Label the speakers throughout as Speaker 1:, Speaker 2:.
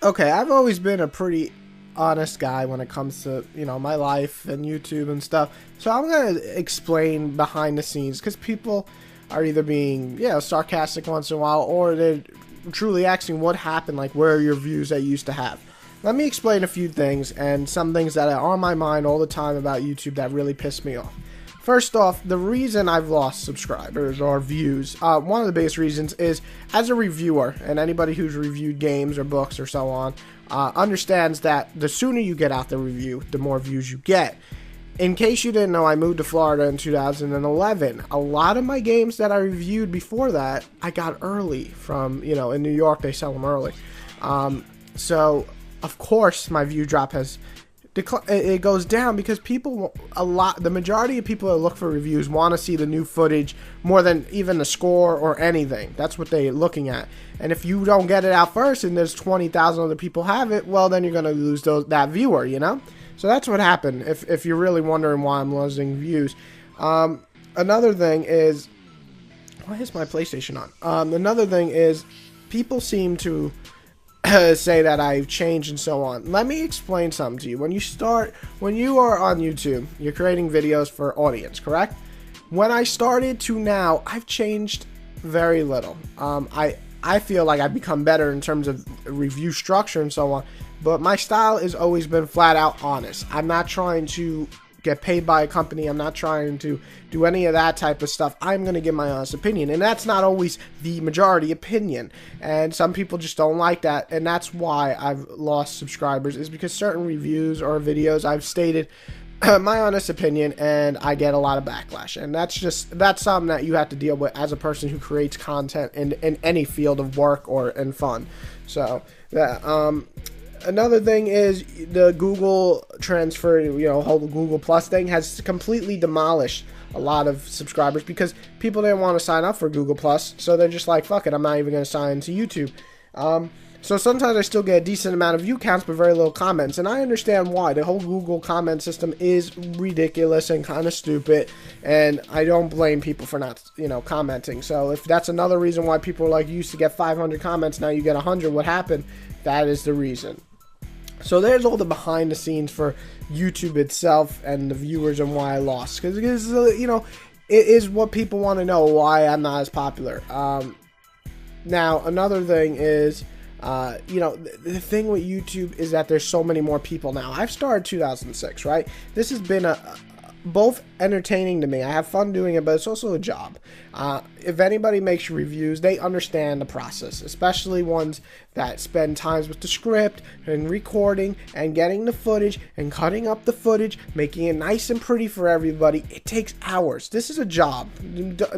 Speaker 1: Okay, I've always been a pretty honest guy when it comes to, my life and YouTube and stuff. So I'm going to explain behind the scenes because people are either being, sarcastic once in a while, or they're truly asking what happened, like where are your views that you used to have. Let me explain a few things and some things that are on my mind all the time about YouTube that really piss me off. First off, the reason I've lost subscribers or views, one of the biggest reasons is as a reviewer, and anybody who's reviewed games or books or so on, understands that the sooner you get out the review, the more views you get. In case you didn't know, I moved to Florida in 2011. A lot of my games that I reviewed before that, I got early from, in New York, they sell them early. So, of course, my view drop has it goes down because the majority of people that look for reviews want to see the new footage more than even the score or anything. That's what they're looking at. And if you don't get it out first and there's 20,000 other people have it, well, then you're going to lose that viewer, So that's what happened if you're really wondering why I'm losing views. Another thing is, why is my PlayStation on? Another thing is, people seem to say that I've changed and so on. Let me explain something to you. When you are on YouTube, you're creating videos for audience, correct? When I started to now, I've changed very little. I feel like I've become better in terms of review structure and so on, but my style has always been flat out honest. I'm not trying to get paid by a company. I'm not trying to do any of that type of stuff. I'm going to give my honest opinion, and that's not always the majority opinion, and some people just don't like that, and that's why I've lost subscribers, is because certain reviews or videos I've stated my honest opinion and I get a lot of backlash, and that's something that you have to deal with as a person who creates content in any field of work or in fun. So that another thing is the Google transfer, whole Google Plus thing has completely demolished a lot of subscribers because people didn't want to sign up for Google Plus, so they're just like, fuck it, I'm not even going to sign to YouTube. So sometimes I still get a decent amount of view counts, but very little comments, and I understand why. The whole Google comment system is ridiculous and kind of stupid, and I don't blame people for not, commenting. So if that's another reason why people are like, you used to get 500 comments, now you get 100, what happened? That is the reason. So there's all the behind the scenes for YouTube itself and the viewers and why I lost. Because, it is what people want to know, why I'm not as popular. Now, another thing is, the thing with YouTube is that there's so many more people now. I've started 2006, right? This has been both entertaining to me. I have fun doing it, but it's also a job. If anybody makes reviews, they understand the process, especially ones that spend times with the script and recording and getting the footage and cutting up the footage, making it nice and pretty for everybody. It takes hours. This is a job.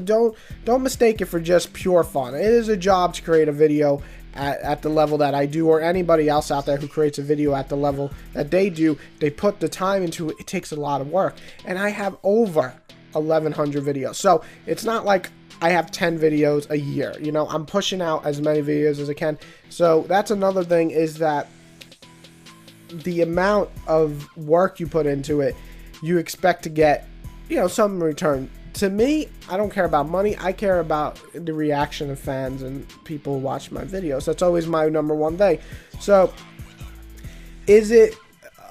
Speaker 1: Don't mistake it for just pure fun. It is a job to create a video at the level that I do, or anybody else out there who creates a video at the level that they do. They put the time into it. It takes a lot of work, and I have over 1,100 videos, so it's not like I have 10 videos a year. I'm pushing out as many videos as I can. So that's another thing, is that the amount of work you put into it, you expect to get some in return. To me, I don't care about money. I care about the reaction of fans and people who watch my videos. That's always my number one thing. So, is it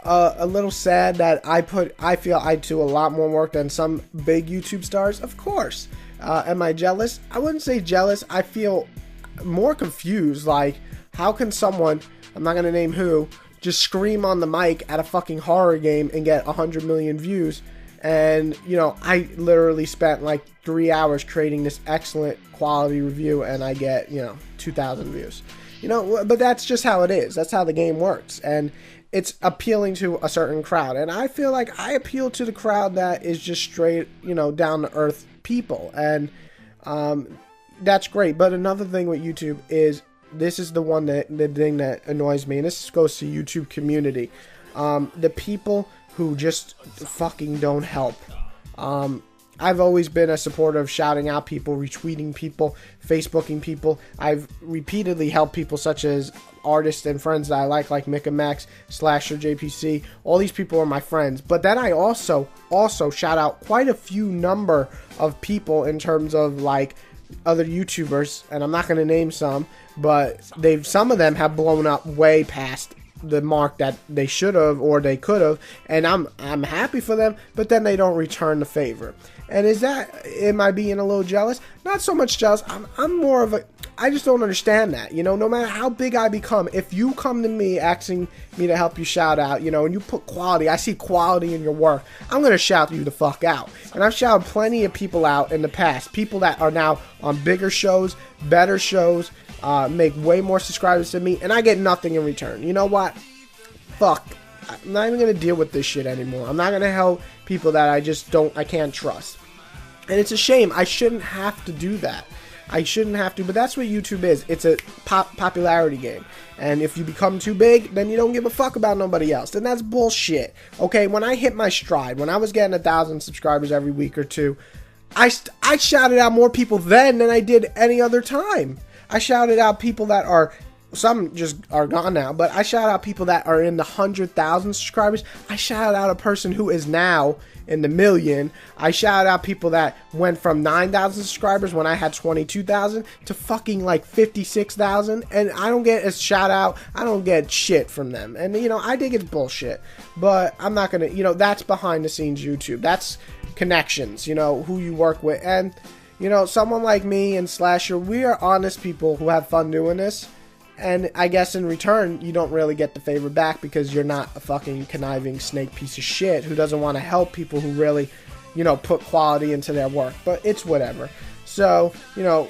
Speaker 1: a little sad that I feel I do a lot more work than some big YouTube stars? Of course. Am I jealous? I wouldn't say jealous. I feel more confused. Like, how can someone, I'm not going to name who, just scream on the mic at a fucking horror game and get 100 million views? And, I literally spent like 3 hours creating this excellent quality review, and I get, 2,000 views. But that's just how it is. That's how the game works. And it's appealing to a certain crowd. And I feel like I appeal to the crowd that is just straight, down to earth people. And that's great. But another thing with YouTube is, this is the thing that annoys me, and this goes to YouTube community. The people who just fucking don't help. I've always been a supporter of shouting out people, retweeting people, Facebooking people. I've repeatedly helped people such as artists and friends that I like Mika Max, Slasher, JPC. All these people are my friends. But then I also shout out quite a few number of people in terms of like other YouTubers, and I'm not going to name some, but some of them have blown up way past the mark that they should have or they could have, and I'm happy for them, but then they don't return the favor. And am I being a little jealous? Not so much jealous. I'm more of I just don't understand that. You know, no matter how big I become, if you come to me asking me to help you shout out, you know, and you put quality, I see quality in your work, I'm going to shout you the fuck out. And I've shouted plenty of people out in the past. People that are now on bigger shows, better shows, make way more subscribers than me, and I get nothing in return. You know what? Fuck. I'm not even going to deal with this shit anymore. I'm not going to help people that I can't trust. And it's a shame. I shouldn't have to do that. I shouldn't have to, but that's what YouTube is. It's a popularity game. And if you become too big, then you don't give a fuck about nobody else. And that's bullshit. Okay, when I hit my stride, when I was getting 1,000 subscribers every week or two, I shouted out more people then than I did any other time. I shouted out people that are, some just are gone now, but I shout out people that are in the 100,000 subscribers. I shout out a person who is now in the million. I shout out people that went from 9,000 subscribers when I had 22,000 to fucking like 56,000, and I don't get a shout out. I don't get shit from them. And you know, I think it's bullshit, but I'm not gonna, you know, that's behind the scenes YouTube. That's connections, you know, who you work with. And you know, someone like me and Slasher, we are honest people who have fun doing this. And I guess in return, you don't really get the favor back because you're not a fucking conniving snake piece of shit who doesn't want to help people who really, you know, put quality into their work. But it's whatever. So, you know,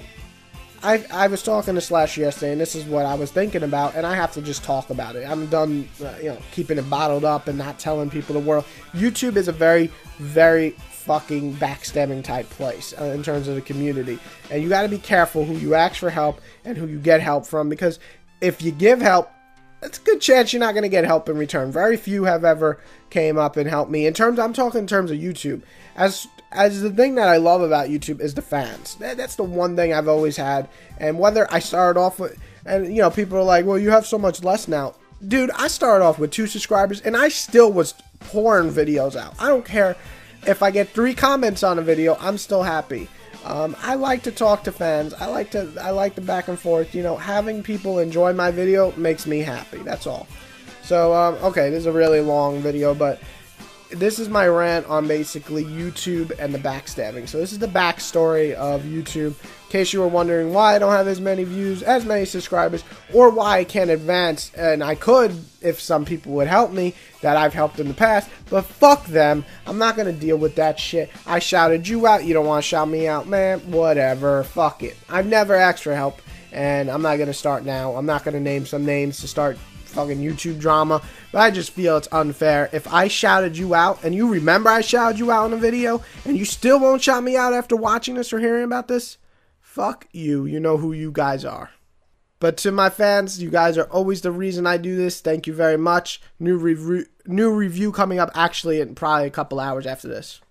Speaker 1: I was talking to Slash yesterday, and this is what I was thinking about, and I have to just talk about it. I'm done, you know, keeping it bottled up and not telling people the world. YouTube is a very, very fucking backstabbing type place in terms of the community, and you got to be careful who you ask for help and who you get help from, because if you give help, it's a good chance you're not going to get help in return. Very few have ever came up and helped me. I'm talking in terms of YouTube. As the thing that I love about YouTube is the fans. That's the one thing I've always had. And whether I started off with, and you know, people are like, well, you have so much less now. Dude, I started off with 2 subscribers and I still was pouring videos out. I don't care if I get 3 comments on a video, I'm still happy. I like to talk to fans. I like the back and forth. You know, having people enjoy my video makes me happy. That's all. So, okay, this is a really long video, but this is my rant on basically YouTube and the backstabbing. So this is the backstory of YouTube. In case you were wondering why I don't have as many views, as many subscribers, or why I can't advance, and I could if some people would help me that I've helped in the past, but fuck them. I'm not going to deal with that shit. I shouted you out. You don't want to shout me out, man. Whatever. Fuck it. I've never asked for help, and I'm not going to start now. I'm not going to name some names to start fucking YouTube drama, but I just feel it's unfair. If I shouted you out, and you remember I shouted you out in a video, and you still won't shout me out after watching this or hearing about this, fuck you. You know who you guys are. But to my fans, you guys are always the reason I do this. Thank you very much. New review coming up actually in probably a couple hours after this.